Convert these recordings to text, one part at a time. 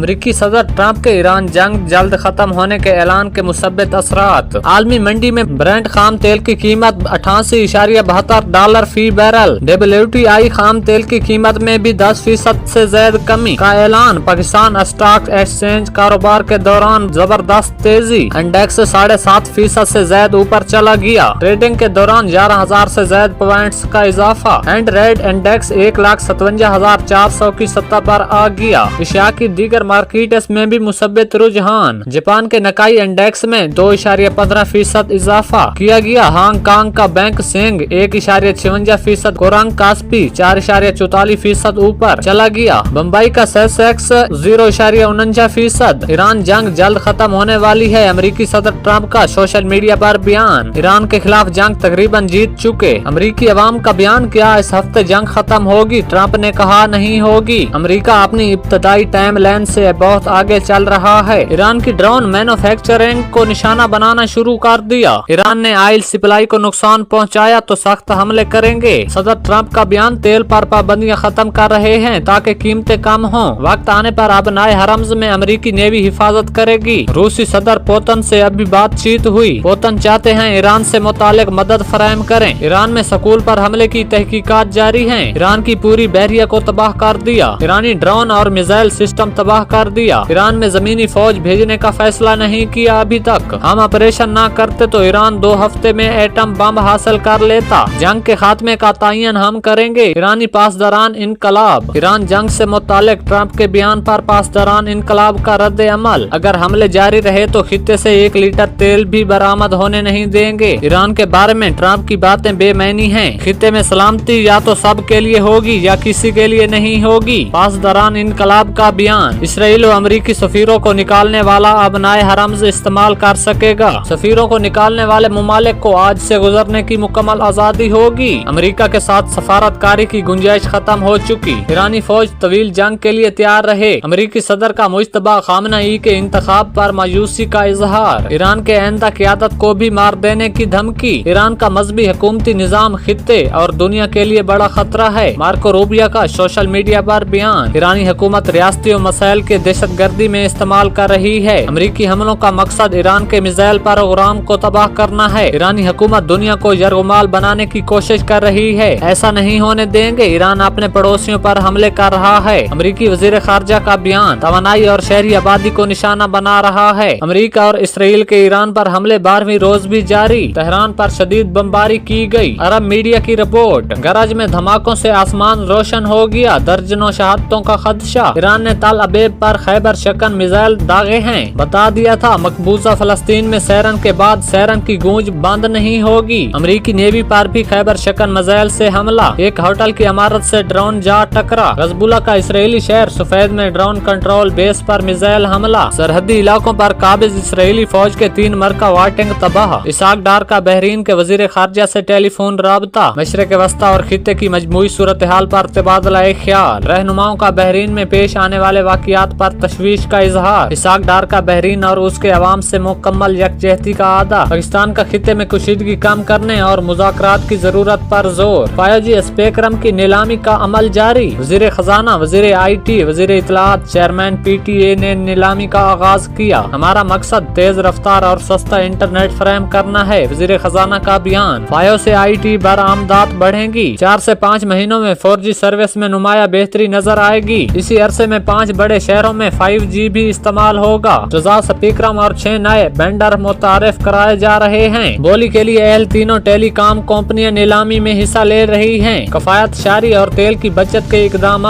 अमेरिकी सदर ट्रंप के ईरान जंग जल्द खत्म होने के ऐलान के मुसब्बित असरात। आलमी मंडी में ब्रेंट खाम तेल की कीमत $88.72 फी बैरल। WTI खाम तेल की कीमत में भी 10% से ज्यादा कमी का ऐलान। पाकिस्तान स्टॉक एक्सचेंज कारोबार के दौरान जबरदस्त तेजी, इंडेक्स 7.5% से ज्यादा ऊपर चला गया। ट्रेडिंग के दौरान 11,000 से ज्यादा पॉइंट्स का इजाफा। एंड रेड इंडेक्स 1,57,400 की सतह पर आ गया। एशिया की दीगर मार्केट्स में भी मुसब्बित रुझान। जापान के नकाई इंडेक्स में 2.15% इजाफा किया गया। हांगकांग का बैंक सेंग 1.56%, कोरंग कास्पी 4.44% ऊपर चला गया। बम्बई का सेंसेक्स 0.49%। ईरान जंग जल्द खत्म होने वाली है, अमेरिकी सदर ट्रंप का सोशल मीडिया पर बयान। ईरान के खिलाफ जंग तकरीबन जीत चुके, अमेरिकी अवाम का बयान। क्या इस हफ्ते जंग खत्म होगी? ट्रंप ने कहा नहीं होगी। अमेरिका अपनी इब्तदाई टाइम लाइन से बहुत आगे चल रहा है। ईरान की ड्रोन मैन्युफैक्चरिंग को निशाना बनाना शुरू कर दिया। ईरान ने ऑयल सप्लाई को नुकसान पहुंचाया तो सख्त हमले करेंगे। सदर ट्रंप का बयान। तेल पर पाबंदियां खत्म कर रहे हैं ताकि कीमतें कम हों। वक्त आने पर आबनाए हरम्स में अमेरिकी नेवी हिफाजत करेगी। रूसी सदर पुतिन से अभी बातचीत हुई। पुतिन चाहते हैं ईरान से मुतालिक मदद फराहम करें। ईरान में स्कूल पर हमले की तहकीकात जारी है। ईरान की पूरी बहरिया को तबाह कर दिया। ईरानी ड्रोन और मिसाइल सिस्टम तबाह कर दिया। ईरान में जमीनी फौज भेजने का फैसला नहीं किया अभी तक। हम ऑपरेशन न करते तो ईरान 2 हफ्ते में एटम बम हासिल कर लेता। जंग के खात्मे का तयन हम करेंगे। ईरानी पासदारान इनकलाब। ईरान जंग से मुतालिक ट्रंप के बयान पर पासदारान इनकलाब का रद्द अमल। अगर हमले जारी रहे तो खित्ते से 1 लीटर तेल भी बरामद होने नहीं देंगे। ईरान के बारे में ट्रंप की बातें बेमैनी हैं। खित्ते में सलामती या तो सब के लिए होगी या किसी के लिए नहीं होगी। पासदारान इनकलाब का बयान। इसराइल और अमेरिकी सफीरों को निकालने वाला अब नए हरम्स इस्तेमाल कर सकेगा। सफीरों को निकालने वाले मुमालिक को आज से गुजरने की मुकम्मल आजादी होगी। अमेरिका के साथ सफारतकारी की गुंजाइश खत्म हो चुकी। ईरानी फौज तवील जंग के लिए तैयार रहे। अमेरिकी सदर का मुश्तबा खामनेई के इंतखाब पर मायूसी का इजहार। ईरान के आइंदा क़यादत को भी मार देने की धमकी। ईरान का मजहबी हुकूमती निजाम खित्ते और दुनिया के लिए बड़ा खतरा है। मार्को रूबियो का सोशल मीडिया पर बयान। ईरानी हुकूमत रियासती और मसाइल के दहशतगर्दी में इस्तेमाल कर रही है। अमेरिकी हमलों का मकसद ईरान के मिसाइल प्रोग्राम को तबाह करना है। ईरानी हुकूमत दुनिया को यरगुमाल बनाने की कोशिश कर रही है। ऐसा नहीं होने देंगे। ईरान अपने पड़ोसियों पर हमले कर रहा है। अमेरिकी वजीर खारजा का बयान। तवानाई और शहरी आबादी को निशाना बना रहा है। अमेरिका और इसराइल के ईरान पर हमले 12वीं रोज भी जारी। तेहरान पर शदीद बमबारी की गई। अरब मीडिया की रिपोर्ट। गरज में धमाकों से आसमान रोशन हो गया, दर्जनों शहादतों का खदशा। ईरान ने तल अबीब पर खैबर शकन मिसाइल दागे हैं। बता दिया था मकबूजा फलस्तीन में सैरन के बाद सैरन की गूंज बंद नहीं होगी। अमेरिकी नेवी पर भी खैबर शकन मिसाइल से हमला। एक होटल की इमारत से ड्रोन जा टकरा। हिजबुल्लाह का इसराइली शहर सफेद में ड्रोन कंट्रोल बेस पर मिसाइल हमला। सरहदी इलाकों पर काबिज इसराइली फौज के 3 मरका वाटिंग तबाह। इसाक डार का बहरीन के वजीर खारजा से टेलीफोन राबता। मशरक वस्ता और खित्ते की मजमूई सूरत हाल पर तबादला ख्याल। रहनुमाओं का बहरीन में पेश आने वाले वाकयात पर तशवीश का इजहार। इसाक डार का बहरीन और उसके अवाम से मुकम्मल यकजहती का आदा। पाकिस्तान का खित्ते में कुशीदगी कम करने और मुज़ाकरात की जरूरत पर जोर। फायोजी स्पेक्ट्रम की नीलामी का अमल जारी। वजीर खजाना, वजीर IT, वजीर इतलात, चेयरमैन PTA ने नीलामी का आगाज किया। हमारा मकसद तेज रफ्तार और सस्ता इंटरनेट फराहम करना है। वजीर खजाना का बयान। फायो से IT बरामदात बढ़ेंगी। 4 से 5 महीनों में 4G सर्विस में नुमाया बेहतरी नजर आएगी। इसी अरसे में 5 बड़े शहरों में 5G भी इस्तेमाल होगा। जजा स्पेक्ट्रम और 6 नए वेंडर मुतारिफ कराए जा रहे हैं। बोली के लिए अहल तीनों टेलीकॉम कंपनियां नीलामी में हिस्सा ले रही हैं। कफायत शारी और तेल की बचत के इकदाम।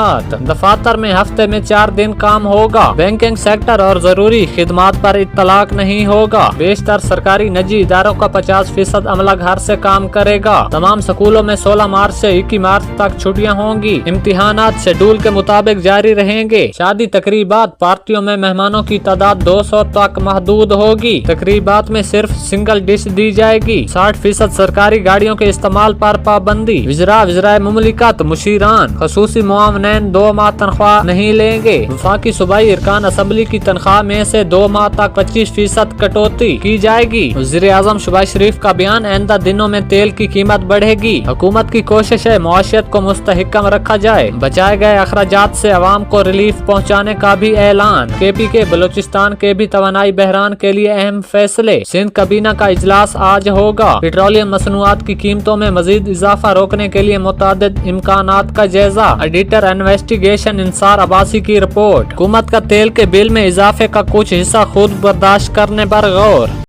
दफातर में हफ्ते में 4 दिन काम होगा। बैंकिंग सेक्टर और जरूरी खिदमात पर इत्तलाक नहीं होगा। बेशतर सरकारी निजी इदारों का 50% अमला घर से काम करेगा। तमाम स्कूलों में 16 मार्च से 21 मार्च तक छुट्टियां होंगी। इम्तिहानात शेड्यूल के मुताबिक जारी रहेंगे। शादी तकरीबात पार्टियों में मेहमानों की तादाद 200 तक महदूद होगी। तकरीबात में सिर्फ सिंगल डिश दी जाएगी। 60% सरकारी गाड़ियों के इस्तेमाल पर पाबंदी। वज़राए मुमलिकत मुशीरान खसूसी मुआवनीन 2 माह तनख्वाह नहीं लेंगे। वफाकी सूबाई इरकान असम्बली की तनख्वाह में से 2 माह तक 25% कटौती की जाएगी। वज़ीर आज़म शहबाज शरीफ का बयान। आइंदा दिनों में तेल की कीमत बढ़ेगी। हुकूमत की कोशिश है मुआशियत को मुस्तहकम रखा जाए। बचाए गए अखराजात से अवाम को रिलीफ पहुँचाने کا بھی اعلان۔ KPK بلوچستان کے بھی توانائی بحران کے لیے اہم فیصلے۔ سندھ کابینہ کا اجلاس آج ہوگا۔ پیٹرولیم مصنوعات کی قیمتوں میں مزید اضافہ روکنے کے لیے متعدد امکانات کا جائزہ۔ ایڈیٹر انویسٹیگیشن انصار عباسی کی رپورٹ۔ حکومت کا تیل کے بل میں اضافے کا کچھ حصہ خود برداشت کرنے پر غور۔